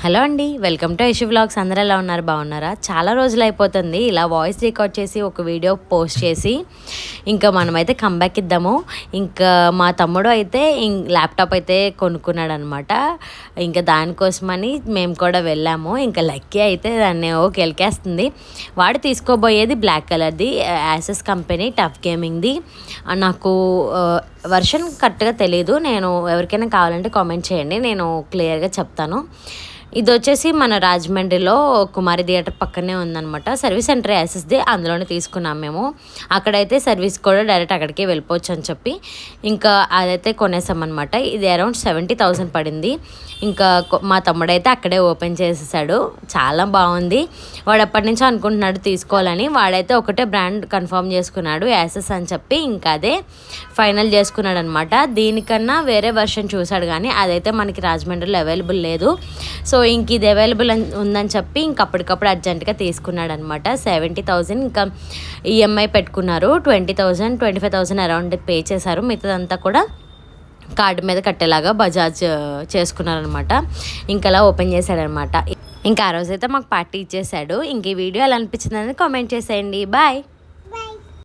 Hello అండి, welcome to Yashu vlogs. అందరూ ఎలా ఉన్నారు? బాగున్నారా? చాలా రోజులు అయిపోతుంది ఇలా వాయిస్ రికార్డ్ చేసి ఒక వీడియో పోస్ట్ చేసి. ఇంకా మనమైతే కంబ్యాక్ ఇద్దాము. ఇంకా మా తమ్ముడు అయితే ల్యాప్టాప్ అయితే కొనుక్కున్నాడు అనమాట. ఇంకా దానికోసమని మేము కూడా వెళ్ళాము. ఇంకా లక్కీ అయితే దాన్ని కెలికేస్తుంది. వాడు తీసుకోబోయేది బ్లాక్ కలర్ది, యాసెస్ కంపెనీ టఫ్ గేమింగ్ది. నాకు వర్షన్ కరెక్ట్గా తెలీదు. నేను ఎవరికైనా కావాలంటే కామెంట్ చేయండి, నేను క్లియర్గా చెప్తాను. ఇది వచ్చేసి మన రాజమండ్రిలో కుమారి థియేటర్ పక్కనే ఉందన్నమాట. సర్వీస్ సెంటర్ యాసెస్ది, అందులోనే తీసుకున్నాం మేము. అక్కడైతే సర్వీస్ కూడా డైరెక్ట్ అక్కడికే వెళ్ళిపోవచ్చు అని చెప్పి ఇంకా అదైతే కొనేసామన్నమాట. ఇది అరౌండ్ 70,000 పడింది. ఇంకా మా తమ్ముడైతే అక్కడే ఓపెన్ చేసేసాడు. చాలా బాగుంది. వాడు ఎప్పటి నుంచో అనుకుంటున్నాడు తీసుకోవాలని. వాడైతే ఒకటే బ్రాండ్ కన్ఫర్మ్ చేసుకున్నాడు, యాసెస్ అని చెప్పి. ఇంకా అదే ఫైనల్ చేసుకున్నాడు అనమాట. దీనికన్నా వేరే వర్షన్ చూశాడు కానీ అదైతే మనకి రాజమండ్రిలో అవైలబుల్ లేదు. సో ఇంక ఇది అవైలబుల్ ఉందని చెప్పి ఇంక అప్పటికప్పుడు అర్జెంటుగా తీసుకున్నాడు అనమాట. 70,000 ఇంకా ఈఎంఐ పెట్టుకున్నారు. 20,000 25,000 అరౌండ్ పే చేశారు. మిగతాదంతా కూడా కార్డు మీద కట్టేలాగా బజాజ్ చేసుకున్నారనమాట. ఇంకలా ఓపెన్ చేశాడనమాట. ఇంకా ఆ రోజైతే మాకు పార్టీ ఇచ్చేసాడు. ఇంక ఈ వీడియో ఎలా అనిపించిందని కామెంట్ చేసేయండి. బాయ్.